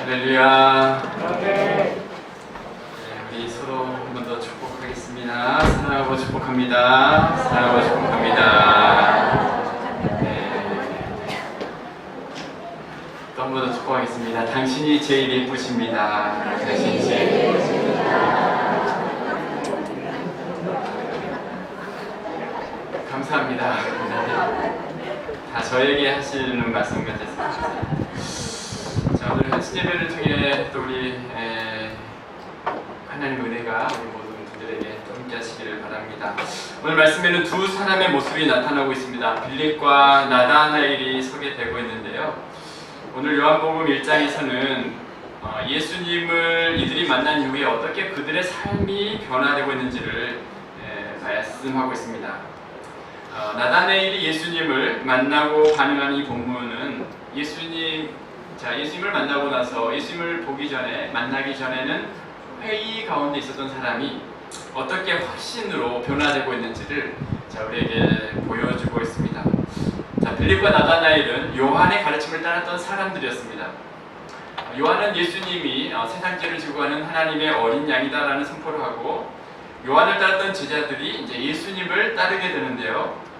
할렐루야. 네, 우리 서로 한 번 더 축복하겠습니다. 사랑하고 축복합니다. 사랑하고 축복합니다. 네. 또 한 번 더 축복하겠습니다. 당신이 제일 예쁘십니다. 당신이 제일 예쁘십니다. 감사합니다. 다 저에게 하시는 말씀 같았습니다. 자, 오늘 현신 예배를 통해 또 우리 하나님의 은혜가 우리 모든 분들에게 또 함께 하시기를 바랍니다. 오늘 말씀에는 두 사람의 모습이 나타나고 있습니다. 빌립과 나다나엘이 소개되고 있는데요. 오늘 요한복음 1장에서는 예수님을 이들이 만난 이후에 어떻게 그들의 삶이 변화되고 있는지를 말씀하고 있습니다. 나다나엘이 예수님을 만나고 반응하는 이 본문은 예수님을 만나고 나서 예수님을 보기 전에 만나기 전에는 회의 가운데 있었던 사람이 어떻게 확신으로 변화되고 있는지를 우리에게 보여주고 있습니다. 빌립과 나다나엘은 요한의 가르침을 따랐던 사람들이었습니다. 요한은 예수님이 세상 죄를 지고 가는 하나님의 어린 양이다라는 선포를 하고 요한을 따랐던 제자들이 이제 예수님을 따르게 되는데요.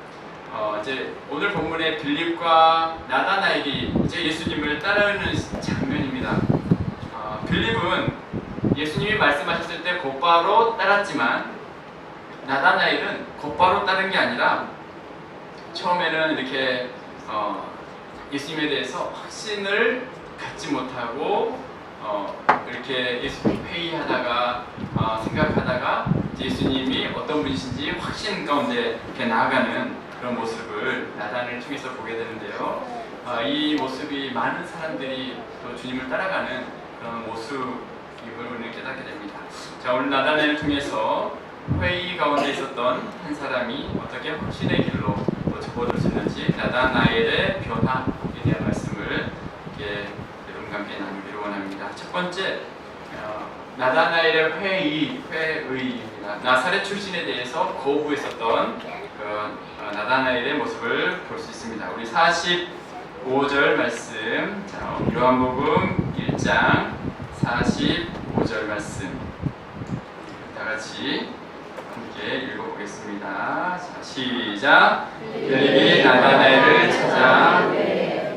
이제 오늘 본문의 빌립과 나다나엘이 이제 예수님을 따르는 장면입니다. 빌립은 예수님이 말씀하셨을 때 곧바로 따랐지만 나다나엘은 곧바로 따른 게 아니라 처음에는 이렇게 예수님에 대해서 확신을 갖지 못하고 이렇게 예수님 회의하다가 생각하다가 예수님이 어떤 분이신지 확신 가운데 이렇게 나아가는 그런 모습을 나다나엘을 통해서 보게 되는데요. 이 모습이 많은 사람들이 또 주님을 따라가는 그런 모습임을 우리는 깨닫게 됩니다. 자, 오늘 나다나엘을 통해서 회의 가운데 있었던 한 사람이 어떻게 확신의 길로 또 접어들 수 있는지 나다나엘의 변화에 대한 말씀을 이렇게 여러분과 함께 나누기를 원합니다. 첫 번째, 나다나엘의 회의입니다. 나사렛 출신에 대해서 거부했었던 나다나엘의 모습을 볼 수 있습니다. 우리 45절 말씀, 요한복음 1장 45절 말씀 다 같이 함께 읽어보겠습니다. 자, 시작. 빌립이 나다나엘을 찾아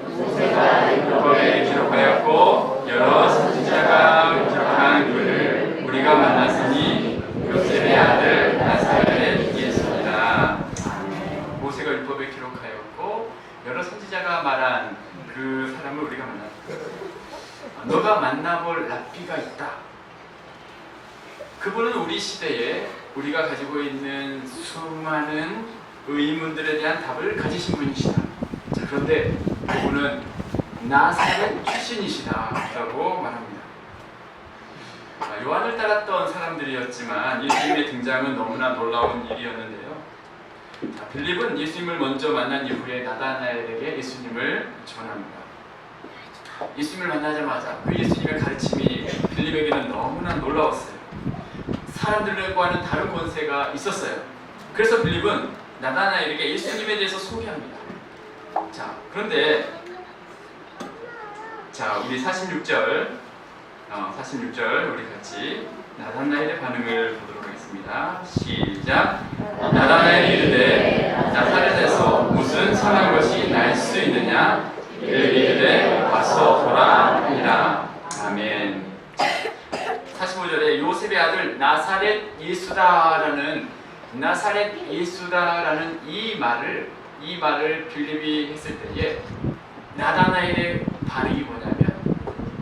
모세가 율법에 기록하였고 여러 선지자가 기록한 그를 우리가 만났으니 요셉의 아들 나사렛 예수니라. 모세가 율법에 기록하였고 여러 선지자가 말한 그 사람을 우리가 만났다. 너가 만나볼 랍비가 있다. 그분은 우리 시대에 우리가 가지고 있는 수많은 의문들에 대한 답을 가지신 분이시다. 자, 그런데 그분은 나사렛 출신이시다라고 말합니다. 요한을 따랐던 사람들이었지만 예수님의 등장은 너무나 놀라운 일이었는데요. 빌립은 예수님을 먼저 만난 이후에 나다나엘에게 예수님을 전합니다. 예수님을 만나자마자 그 예수님의 가르침이 빌립에게는 너무나 놀라웠어요. 사람들과는 다른 권세가 있었어요. 그래서 빌립은 나다나엘에게 예수님에 대해서 소개합니다. 자, 그런데 우리 46절 우리 같이 나다나엘의 반응을 보도록 하겠습니다. 시작. 나다나엘이 이르되 나사렛에서 무슨 선한 것이 날 수 있느냐? 빌립이 이르되 와서 보라 하니라. 아멘. 45절에 요셉의 아들 나사렛 예수다라는 이 말을 빌립이 했을 때에 나다나엘의 반응이 뭐냐면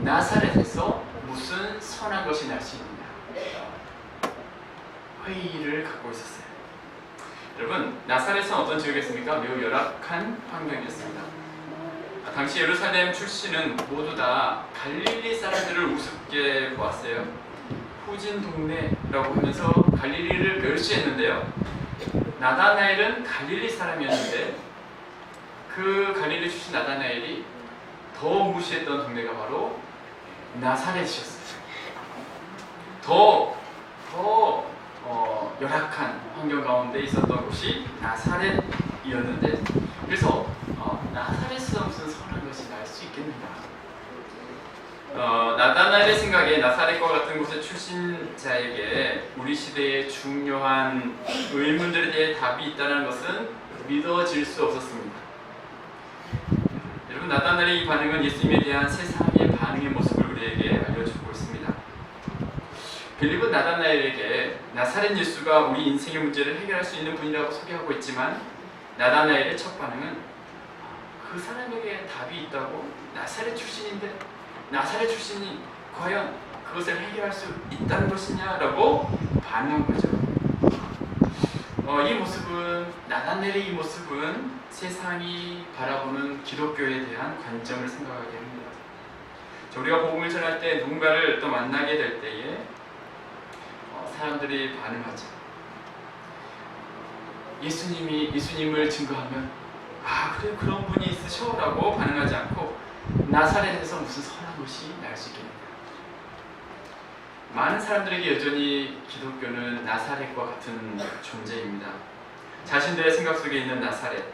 나사렛에서 무슨 선한 것이 날 수 있느냐 회의를 갖고 있었어요. 여러분, 나사렛은 어떤 지역이었습니까? 매우 열악한 환경이었습니다. 당시 예루살렘 출신은 모두 다 갈릴리 사람들을 우습게 보았어요. 후진 동네라고 하면서 갈릴리를 멸시했는데요. 나다나엘은 갈릴리 사람이었는데 그 갈릴리 출신 나다나엘이 더 무시했던 동네가 바로 나사렛이었어요. 더 열악한 환경 가운데 있었던 곳이 나사렛이었는데 그래서 나사렛에서 무슨 선한 것이 날 수 있겠는가? 나다나엘의 생각에 나사렛과 같은 곳의 출신 자에게 우리 시대의 중요한 의문들에 대해 답이 있다는 것은 믿어질 수 없었습니다. 여러분, 나다나엘의 이 반응은 예수님에 대한 세상의 반응의 모습을 우리에게 알려주고 있습니다. 빌립은 나다나엘에게 나사렛 예수가 우리 인생의 문제를 해결할 수 있는 분이라고 소개하고 있지만, 나다나엘의 첫 반응은 그 사람에게 답이 있다고? 나사렛 출신인데 나사렛 출신이 과연 그것을 해결할 수 있다는 것이냐라고 반응한 거죠. 이 모습은, 나다나엘의 이 모습은 세상이 바라보는 기독교에 대한 관점을 생각하게 합니다. 우리가 복음을 전할 때 누군가를 또 만나게 될 때에 사람들이 반응하죠. 예수님을 증거하면 그래, 그런 분이 있으셔 라고 반응하지 않고 나사렛에서 무슨 선한 것이 날 수 있겠는가. 많은 사람들에게 여전히 기독교는 나사렛과 같은 존재입니다. 자신들의 생각 속에 있는 나사렛,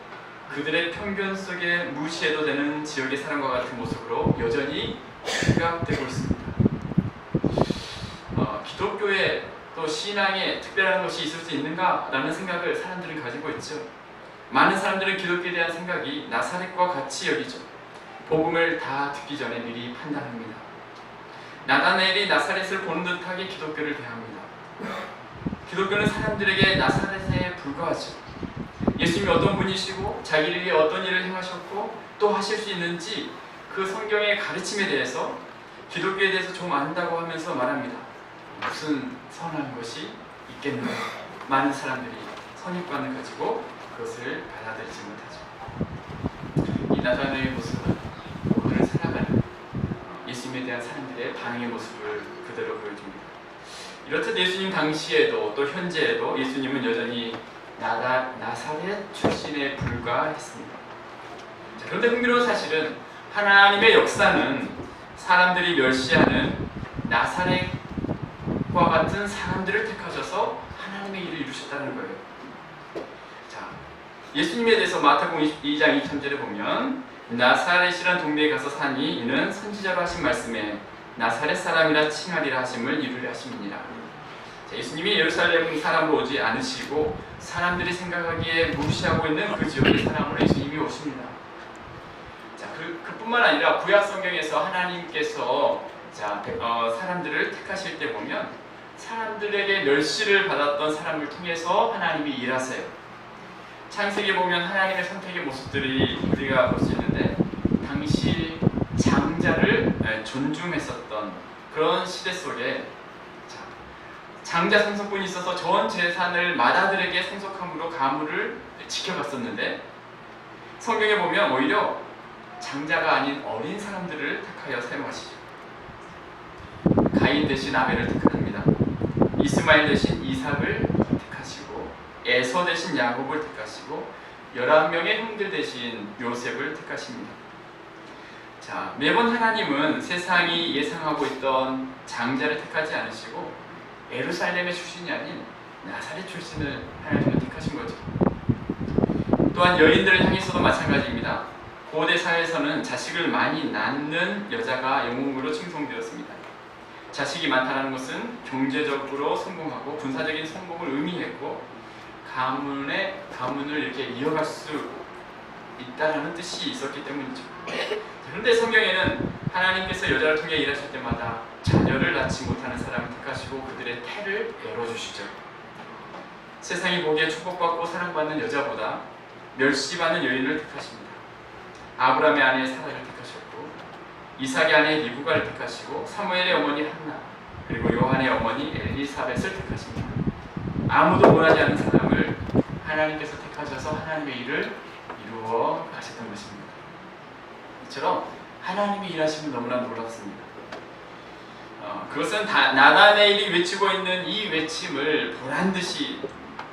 그들의 편견 속에 무시해도 되는 지역의 사람과 같은 모습으로 여전히 생각되고 있습니다. 기독교에 또 신앙에 특별한 것이 있을 수 있는가라는 생각을 사람들은 가지고 있죠. 많은 사람들은 기독교에 대한 생각이 나사렛과 같이 여기죠. 복음을 다 듣기 전에 미리 판단합니다. 나다나엘이 나사렛을 보는 듯하게 기독교를 대합니다. 기독교는 사람들에게 나사렛에 불과하죠. 예수님이 어떤 분이시고 자기를 위해 어떤 일을 행하셨고 또 하실 수 있는지 그 성경의 가르침에 대해서, 기독교에 대해서 좀 안다고 하면서 말합니다. 무슨 선한 것이 있겠는가. 많은 사람들이 선입관을 가지고 그것을 받아들이지 못하죠. 이 나다나엘의 모습은 오늘 살아가는 예수님에 대한 사람들의 반응의 모습을 그대로 보여줍니다. 이렇듯 예수님 당시에도 또 현재에도 예수님은 여전히 나사렛 출신에 불과했습니다. 그런데 흥미로운 사실은 하나님의 역사는 사람들이 멸시하는 나사렛과 같은 사람들을 택하셔서 하나님의 일을 이루셨다는 거예요. 예수님에 대해서 마태복음 2장 23절에 보면, 나사렛이란 동네에 가서 사니 이는 선지자로 하신 말씀에 나사렛 사람이라 칭하리라 하심을 이루려 하심이니라. 예수님이 예루살렘 사람으로 오지 않으시고 사람들이 생각하기에 무시하고 있는 그 지역의 사람으로 예수님이 오십니다. 그뿐만 아니라 구약 성경에서 하나님께서 사람들을 택하실 때 보면 사람들에게 멸시를 받았던 사람을 통해서 하나님이 일하세요. 창세기에 보면 하나님의 선택의 모습들이 우리가 볼 수 있는데, 당시 장자를 존중했었던 그런 시대 속에 장자 상속분이 있어서 전 재산을 마다들에게 상속함으로 가문을 지켜갔었는데, 성경에 보면 오히려 장자가 아닌 어린 사람들을 택하여 사용하시죠. 가인 대신 아벨을 택합니다. 이스마엘 대신 이삭을 택하시고, 에서 대신 야곱을 택하시고, 11명의 형들 대신 요셉을 택하십니다. 매번 하나님은 세상이 예상하고 있던 장자를 택하지 않으시고 예루살렘의 출신이 아닌 나사렛 출신을 하나님은 택하신 거죠. 또한 여인들을 향해서도 마찬가지입니다. 고대 사회에서는 자식을 많이 낳는 여자가 영웅으로 칭송되었습니다. 자식이 많다는 것은 경제적으로 성공하고 군사적인 성공을 의미했고, 가문을 이렇게 이어갈 수 있다라는 뜻이 있었기 때문이죠. 그런데 성경에는 하나님께서 여자를 통해 일하실 때마다 자녀를 낳지 못하는 사람을 택하시고 그들의 태를 열어주시죠. 세상이 보기에 축복받고 사랑받는 여자보다 멸시받는 여인을 택하십니다. 아브라함의 아내 사라를 택하셨고, 이삭의 아내 리브가를 택하시고, 사무엘의 어머니 한나, 그리고 요한의 어머니 엘리사벳을 택하십니다. 아무도 원하지 않는 사람을 하나님께서 택하셔서 하나님의 일을 이루어 가셨던 것입니다. 이처럼 하나님의 일하심은 너무나 놀랍습니다. 그것은 나다나엘이 외치고 있는 이 외침을 보란듯이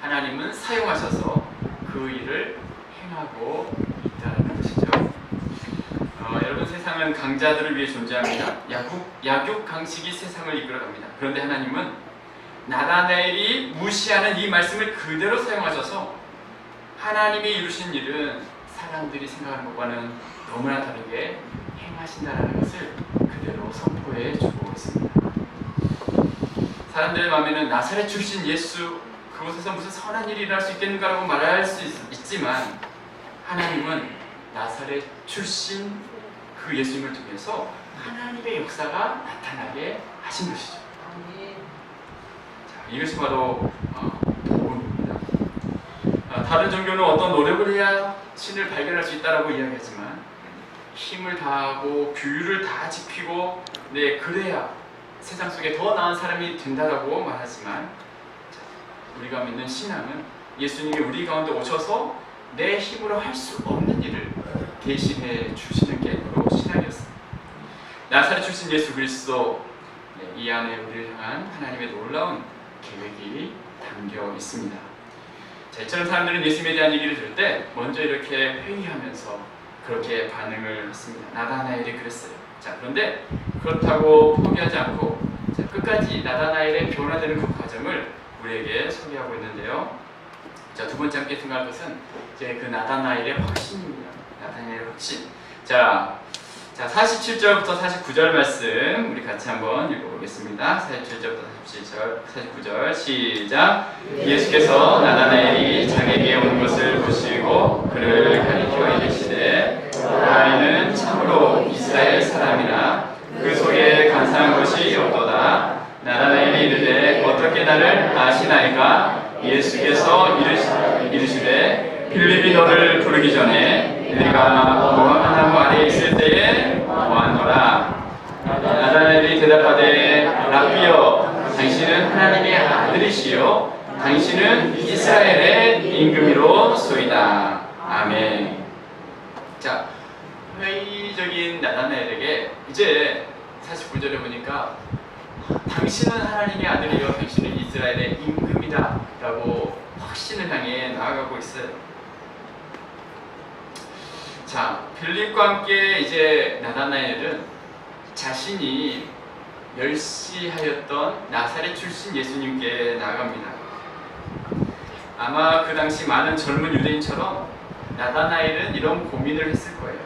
하나님은 사용하셔서 그 일을 행하고 있다는 것이죠. 여러분, 세상은 강자들을 위해 존재합니다. 약육강식이 세상을 이끌어갑니다. 그런데 하나님은 나다나엘이 무시하는 이 말씀을 그대로 사용하셔서 하나님이 이루신 일은 사람들이 생각하는 것과는 너무나 다르게 행하신다는 것을 그대로 선포해 주고 있습니다. 사람들의 마음에는 나사렛 출신 예수, 그곳에서 무슨 선한 일이 일어날 수 있겠는가라고 말할 수 있지만 하나님은 나사렛 출신 그 예수님을 통해서 하나님의 역사가 나타나게 하신 것이죠. 자, 이것이 바로 복음입니다. 다른 종교는 어떤 노력을 해야 신을 발견할 수 있다라고 이야기하지만 힘을 다하고 규율을 다 지키고 그래야 세상 속에 더 나은 사람이 된다라고 말하지만 우리가 믿는 신앙은 예수님이 우리 가운데 오셔서 내 힘으로 할 수 없는 일을 대신해 주시는 게 바로 신앙이었습니다. 나사렛 출신 예수 그리스도, 이 안에 우리를 향한 하나님의 놀라운 계획이 담겨 있습니다. 자, 이처럼 사람들은 예수님에 대한 얘기를 들을 때 먼저 이렇게 회의하면서 그렇게 반응을 했습니다. 나다나엘이 그랬어요. 자, 그런데 그렇다고 포기하지 않고 끝까지 나다나엘의 변화되는 그 과정을 우리에게 소개하고 있는데요. 자, 두 번째 함께 생각할 것은 이제 그 나다나엘의 확신입니다. 나다나엘의 확신. 자, 47절부터 49절 말씀 우리 같이 한번 읽어보겠습니다. 47절부터 49절 시작. 예수께서 나다나엘이 자기에게 온 것을 보시고 그를 가리켜 이르시되 너희는 참으로 이스라엘 사람이라 그 속에 간사한 것이 없도다. 나다나엘이 이르되 어떻게 나를 아시나이까? 예수께서 이르시되 빌립이 너를 부르기 전에 내가 무화과나무 아래에 있을 때에 보았노라. 나다나엘이 대답하되 라비여, 당신은 하나님의 아들이시요 당신은 이스라엘의 임금이로소이다. 아멘. 자, 회의적인 나다나엘에게 이제 49절에 보니까 당신은 하나님의 아들이요 당신은 이스라엘의 임금이다 라고 확신을 향해 나아가고 있어요. 자, 빌립과 함께 이제 나다나엘은 자신이 멸시하였던 나사렛 출신 예수님께 나아갑니다. 아마 그 당시 많은 젊은 유대인처럼 나다나엘은 이런 고민을 했을 거예요.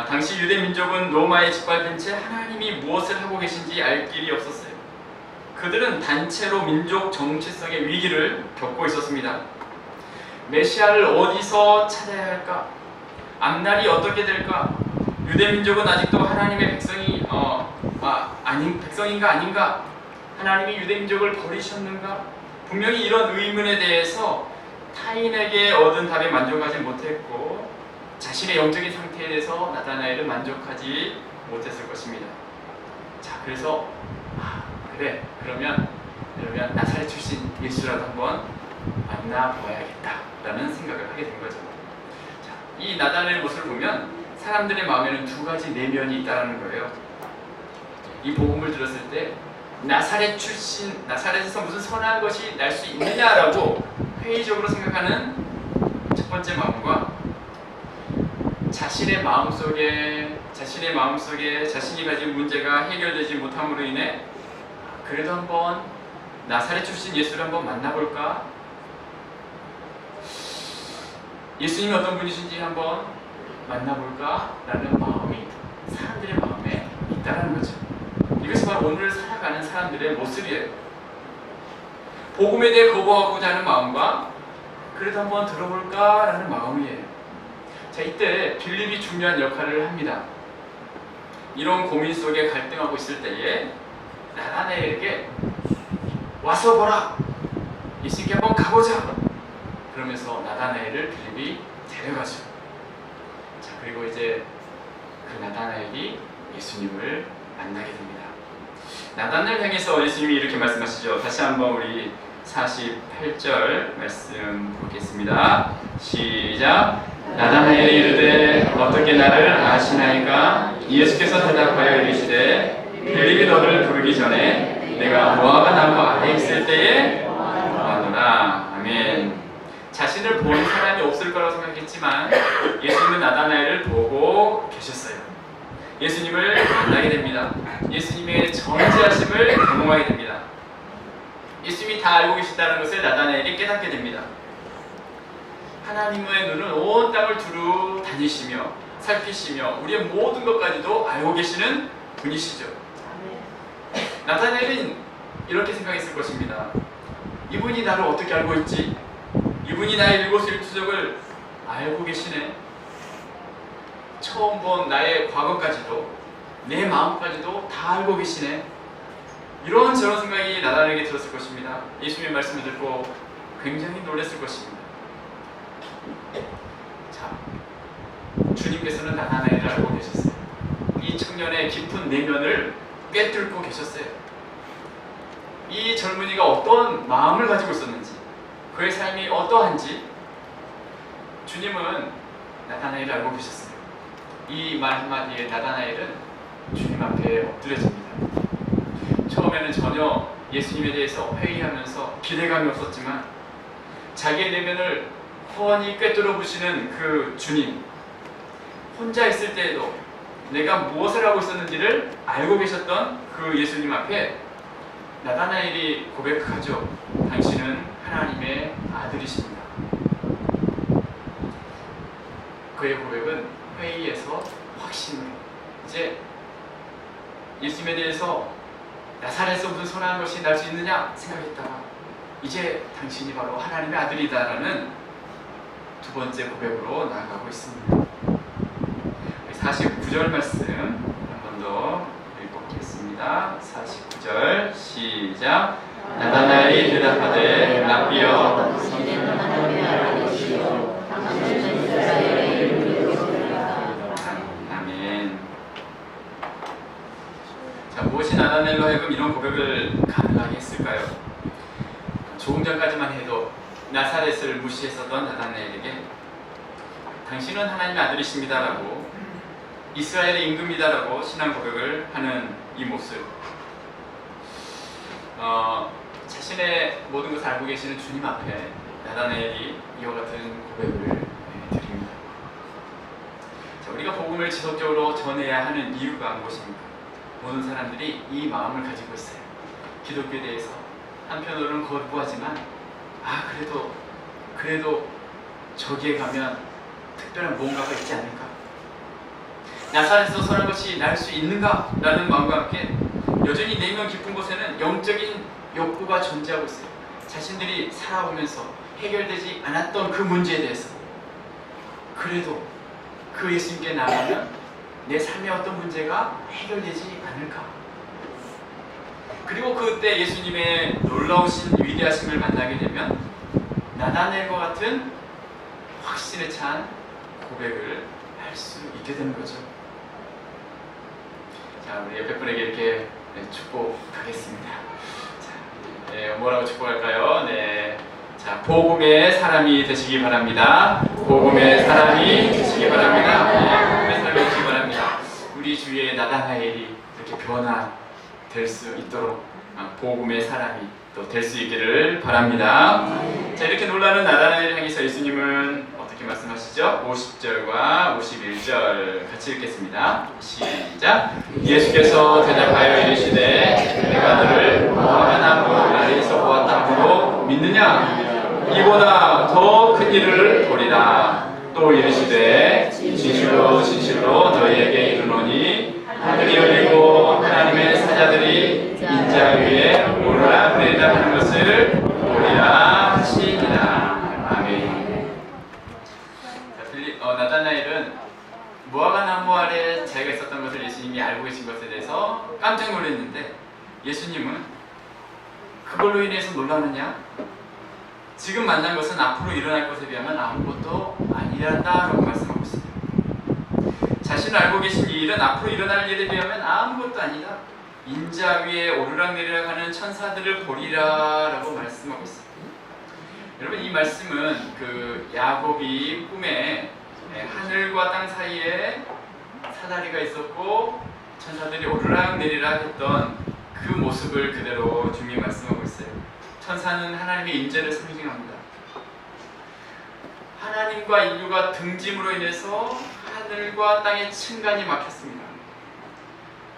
당시 유대 민족은 로마에 짓밟힌 채 하나님이 무엇을 하고 계신지 알 길이 없었어요. 그들은 단체로 민족 정체성의 위기를 겪고 있었습니다. 메시아를 어디서 찾아야 할까? 앞날이 어떻게 될까? 유대 민족은 아직도 하나님의 백성인가 아닌가? 하나님이 유대 민족을 버리셨는가? 분명히 이런 의문에 대해서 타인에게 얻은 답에 만족하지 못했고 자신의 영적인 상태에 대해서 나다나엘은 만족하지 못했을 것입니다. 자, 그래서 그래, 그러면 나사렛 출신 예수라도 한번 만나봐야겠다라는 생각을 하게 된 거죠. 자, 이 나다나엘의 모습을 보면 사람들의 마음에는 두 가지 내면이 있다는 거예요. 이 복음을 들었을 때 나사렛에서 무슨 선한 것이 날 수 있느냐라고 회의적으로 생각하는 첫 번째 마음과 자신의 마음속에 자신이 가진 문제가 해결되지 못함으로 인해 그래도 한번 나사렛 출신 예수를 한번 만나볼까? 예수님이 어떤 분이신지 한번 만나볼까? 라는 마음이 사람들의 마음에 있다는 거죠. 이것이 바로 오늘 살아가는 사람들의 모습이에요. 복음에 대해 거부하고자 하는 마음과 그래도 한번 들어볼까? 라는 마음이에요. 자, 이때 빌립이 중요한 역할을 합니다. 이런 고민 속에 갈등하고 있을 때에 나다나엘에게 와서 보라! 예수님께 한번 가보자! 그러면서 나다나엘을 빌립이 데려가죠. 자, 그리고 이제 그 나다나엘이 예수님을 만나게 됩니다. 나다나엘 향해서 예수님이 이렇게 말씀하시죠. 다시 한번 우리 48절 말씀 보겠습니다. 시작. 나다나엘이 이르되 어떻게 나를 아시나이까? 예수께서 대답하여 이르시되 빌립이 너를 부르기 전에 내가 무화과 나무 아래에 있을 때에 보았노라. 아멘. 자신을 본 사람이 없을 거라고 생각했지만 예수님은 나다나엘을 보고 계셨어요. 예수님을 만나게 됩니다. 예수님의 전지하심을 경험하게 됩니다. 예수님이 다 알고 계시다는 것을 나다나엘이 깨닫게 됩니다. 하나님의 눈은 온 땅을 두루 다니시며 살피시며 우리의 모든 것까지도 알고 계시는 분이시죠. 나다나엘은 이렇게 생각했을 것입니다. 이분이 나를 어떻게 알고 있지? 이분이 나의 일거수일투족을 알고 계시네. 처음 본 나의 과거까지도, 내 마음까지도 다 알고 계시네. 이런 저런 생각이 나다나엘에게 들었을 것입니다. 예수님의 말씀을 듣고 굉장히 놀랐을 것입니다. 자, 주님께서는 나다나엘을 알고 계셨어요. 이 청년의 깊은 내면을 꿰뚫고 계셨어요. 이 젊은이가 어떤 마음을 가지고 있었는지, 그의 삶이 어떠한지 주님은 나다나엘을 알고 계셨어요. 이 말 한마디에 나다나엘은 주님 앞에 엎드려집니다. 처음에는 전혀 예수님에 대해서 회의하면서 기대감이 없었지만 자기의 내면을 훤히 꿰뚫어 보시는 그 주님, 혼자 있을 때에도 내가 무엇을 하고 있었는지를 알고 계셨던 그 예수님 앞에 나다나엘이 고백하죠. 당신은 하나님의 아들이십니다. 그의 고백은 회의에서 확신으로, 이제 예수님에 대해서 나사렛에서 무슨 선한 것이 날 수 있느냐 생각했다가 이제 당신이 바로 하나님의 아들이다라는 두 번째 고백으로 나아가고 있습니다. 49절 말씀 한 번 더 읽어보겠습니다. 49절 시작. 나다나엘이 대답하되 랍비여, 당신은 하나님의 아들이시요 당신은 이스라엘의 이름을 부르리이다. 아멘. 자, 무엇이 나다나엘로 하여금 이런 고백을 가능하게 했을까요? 조금 전까지만 해도 나사렛을 무시했었던 나다나엘에게 당신은 하나님의 아들이십니다라고, 이스라엘의 임금이다라고 신앙 고백을 하는 이 모습, 자신의 모든 것을 알고 계시는 주님 앞에 나다나엘이 이와 같은 고백을 드립니다. 자, 우리가 복음을 지속적으로 전해야 하는 이유가 무엇입니까? 모든 사람들이 이 마음을 가지고 있어요. 기독교에 대해서 한편으로는 거부하지만 그래도 저기에 가면 특별한 무언가가 있지 않을까? 나사렛에서 선한 것이 날 수 있는가? 라는 마음과 함께 여전히 내면 깊은 곳에는 영적인 욕구가 존재하고 있어요. 자신들이 살아오면서 해결되지 않았던 그 문제에 대해서 그래도 그 예수님께 나아가면 내 삶의 어떤 문제가 해결되지 않을까? 그리고 그때 예수님의 놀라우신 위대하심을 만나게 되면 나다나엘과 같은 확신에 찬 고백을 할 수 있게 되는 거죠. 자, 우리 옆에 분에게 이렇게 축복하겠습니다. 자, 뭐라고 축복할까요? 네. 자, 복음의 사람이 되시기 바랍니다. 복음의 사람이 되시기 바랍니다. 네, 복음의 사람이 되시기 바랍니다. 우리 주위에 나다나엘이 이렇게 변화될 수 있도록 복음의 사람이 또 될 수 있기를 바랍니다. 자, 이렇게 놀라는 나다나엘을 향해서 예수님은 어떻게 말씀하시죠? 50절과 51절 같이 읽겠습니다. 시작. 예수께서 대답하여 이르시되 내가 너를 무화과 나무 아래에서 보았다 함으로 믿느냐? 이보다 더 큰 일을 보리라. 또 이르시되 진실로 진실로 너희에게 이르노니 하늘이 열리고 하나님의 사자들이 인자 위에 오르락 내리락 하는 것을 보리라 하시니라. 아멘. 나다나엘은 무화과 나무 아래 자기가 있었던 것을 예수님이 알고 계신 것에 대해서 깜짝 놀랐는데 예수님은 그걸로 인해서 놀라느냐? 지금 만난 것은 앞으로 일어날 것에 비하면 아무것도 아니란다라고 말씀하고 있습니다. 자신을 알고 계신 이 일은 앞으로 일어날 일에 비하면 아무것도 아니다. 인자 위에 오르락내리락 하는 천사들을 보리라 라고 말씀하고 있습니다. 여러분, 이 말씀은 그 야곱이 꿈에 하늘과 땅 사이에 사다리가 있었고 천사들이 오르락내리락 했던 그 모습을 그대로 주님이 말씀하고 있어요. 천사는 하나님의 임재를 상징합니다. 하나님과 인류가 등짐으로 인해서 하늘과 땅의 층간이 막혔습니다.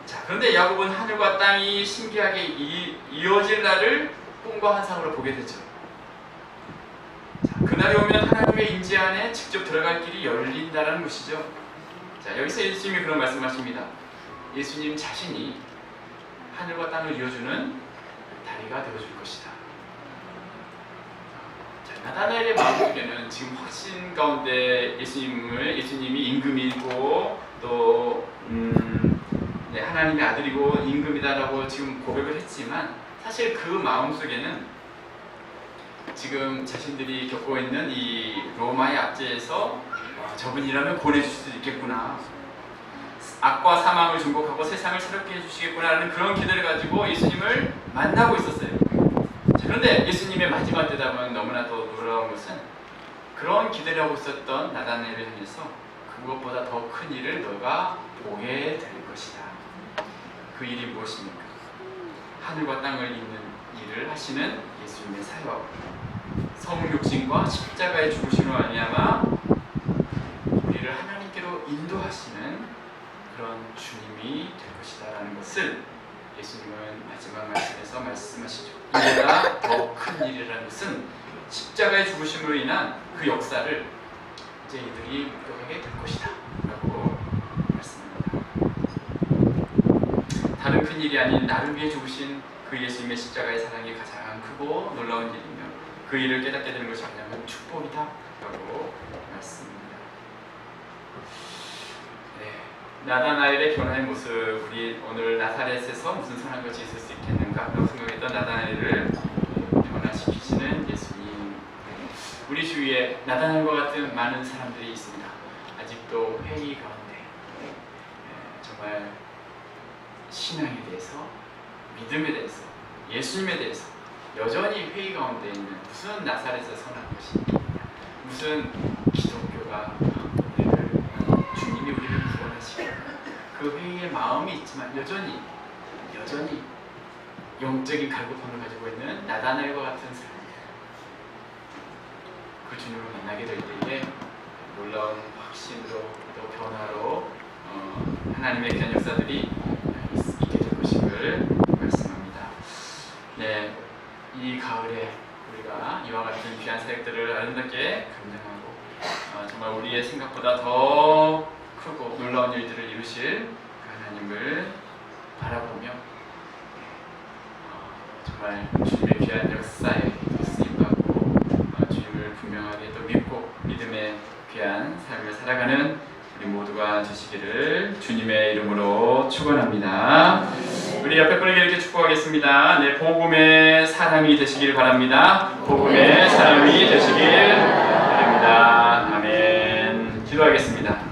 자, 그런데 야곱은 하늘과 땅이 신기하게 이어질 날을 꿈과 환상으로 보게 되죠. 자, 그날이 오면 하나님의 임재 안에 직접 들어갈 길이 열린다는 것이죠. 자, 여기서 예수님이 그런 말씀하십니다. 예수님 자신이 하늘과 땅을 이어주는 다리가 되어줄 것이다. 나다나엘의 마음속에는 지금 확신 가운데 예수님이 임금이고 또 하나님의 아들이고 임금이다라고 지금 고백을 했지만 사실 그 마음속에는 지금 자신들이 겪고 있는 이 로마의 압제에서 저분이라면 구원해줄 수도 있겠구나, 악과 사망을 중복하고 세상을 새롭게 해주시겠구나라는 그런 기대를 가지고 예수님을 만나고 있었어요. 그런데 예수님의 마지막 대답은 너무나도 놀라운 것은 그런 기대를 하고 있었던 나다나엘을 향해서 그것보다 더 큰 일을 너가 보게 될 것이다. 그 일이 무엇입니까? 하늘과 땅을 잇는 일을 하시는 예수님의 사역, 성육신과 십자가의 죽으심으로 말미암아 우리를 하나님께로 인도하시는 그런 주님이 될 것이다 라는 것을 예수님은 마지막 말씀에서 말씀하시죠. 이보다 더 큰 일이라는 것은 십자가의 죽으심으로 인한 그 역사를 이제 이들이 목격하게 될 것이다 라고 말씀합니다. 다른 큰 일이 아닌 나를 위해 죽으신 그 예수님의 십자가의 사랑이 가장 크고 놀라운 일이며 그 일을 깨닫게 되는 것이 뭐냐면 축복이다 라고 말씀합니다. 나다나엘의 변화의 모습, 우리 오늘 나사렛에서 무슨 선한 것이 있을 수 있겠는가 라고 생각했던 나다나엘을 변화시키시는 예수님. 우리 주위에 나다나엘과 같은 많은 사람들이 있습니다. 아직도 회의 가운데 정말 신앙에 대해서, 믿음에 대해서, 예수님에 대해서 여전히 회의 가운데 있는 무슨 나사렛에서 선한 것이, 무슨 기독교가 주님이 우리를 구원하시고 그 회의의 마음이 있지만 여전히 영적인 갈급함을 가지고 있는 나다나엘과 같은 사람들, 그 주님을 만나게 될 때에 놀라운 확신으로 또 변화로 하나님의 귀한 역사들이 있게 될 것임을 말씀합니다. 네, 이 가을에 우리가 이와 같은 귀한 사역들을 아름답게 감당하고 정말 우리의 생각보다 더 크고 놀라운 일들을 이루실 하나님을 바라보며 정말 주님의 귀한 역사에 쓰임받고 주님을 분명하게 또 믿고 믿음의 귀한 삶을 살아가는 우리 모두가 되시기를 주님의 이름으로 축원합니다. 우리 옆에 분에게 이렇게 축복하겠습니다. 네, 복음의 사람이 되시길 바랍니다. 복음의 사람이 되시길 바랍니다. 아멘. 기도하겠습니다.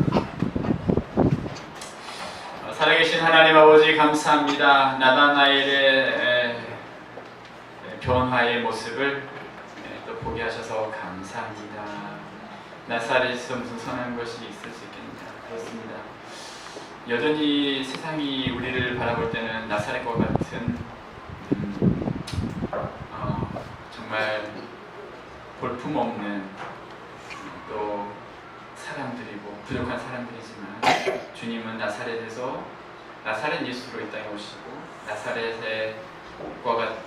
살아계신 하나님 아버지 감사합니다. 나다나엘의 변화의 모습을 또 보게 하셔서 감사합니다. 나사렛에서 무슨 선한 것이 있을 수 있겠느냐. 그렇습니다. 여전히 세상이 우리를 바라볼 때는 나사렛과 같은 정말 볼품없는 또 사람들이고 부족한 사람들이지만 주님은 나사렛에서 나사렛 예수로 이 땅에 오시고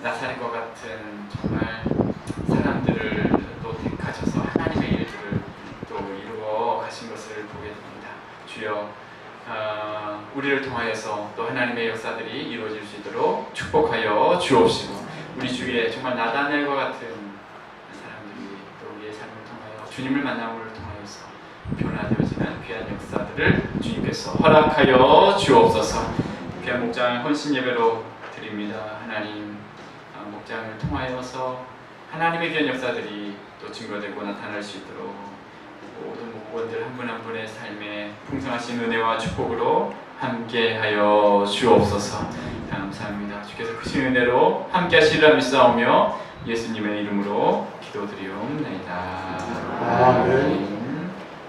나사렛과 같은 정말 사람들을 또 택하셔서 하나님의 일들을 또 이루어 가신 것을 보게 됩니다. 주여, 우리를 통하여서 또 하나님의 역사들이 이루어질 수 있도록 축복하여 주옵시고 우리 주위에 정말 나다나엘과 같은 사람들이 또 우리의 삶을 통하여 주님을 만남을 통하여서 변화되어지는 귀한 역사들을 주님께서 허락하여 주옵소서. 귀한 목장 헌신 예배로 드립니다. 하나님, 목장을 통하여서 하나님의 귀한 역사들이 또 증거되고 나타날 수 있도록 모든 목원들 한 분 한 분의 삶에 풍성하신 은혜와 축복으로 함께하여 주옵소서. 감사합니다. 주께서 크신 은혜로 함께하시리라 믿사오며 예수님의 이름으로 기도드리옵나이다. 아멘.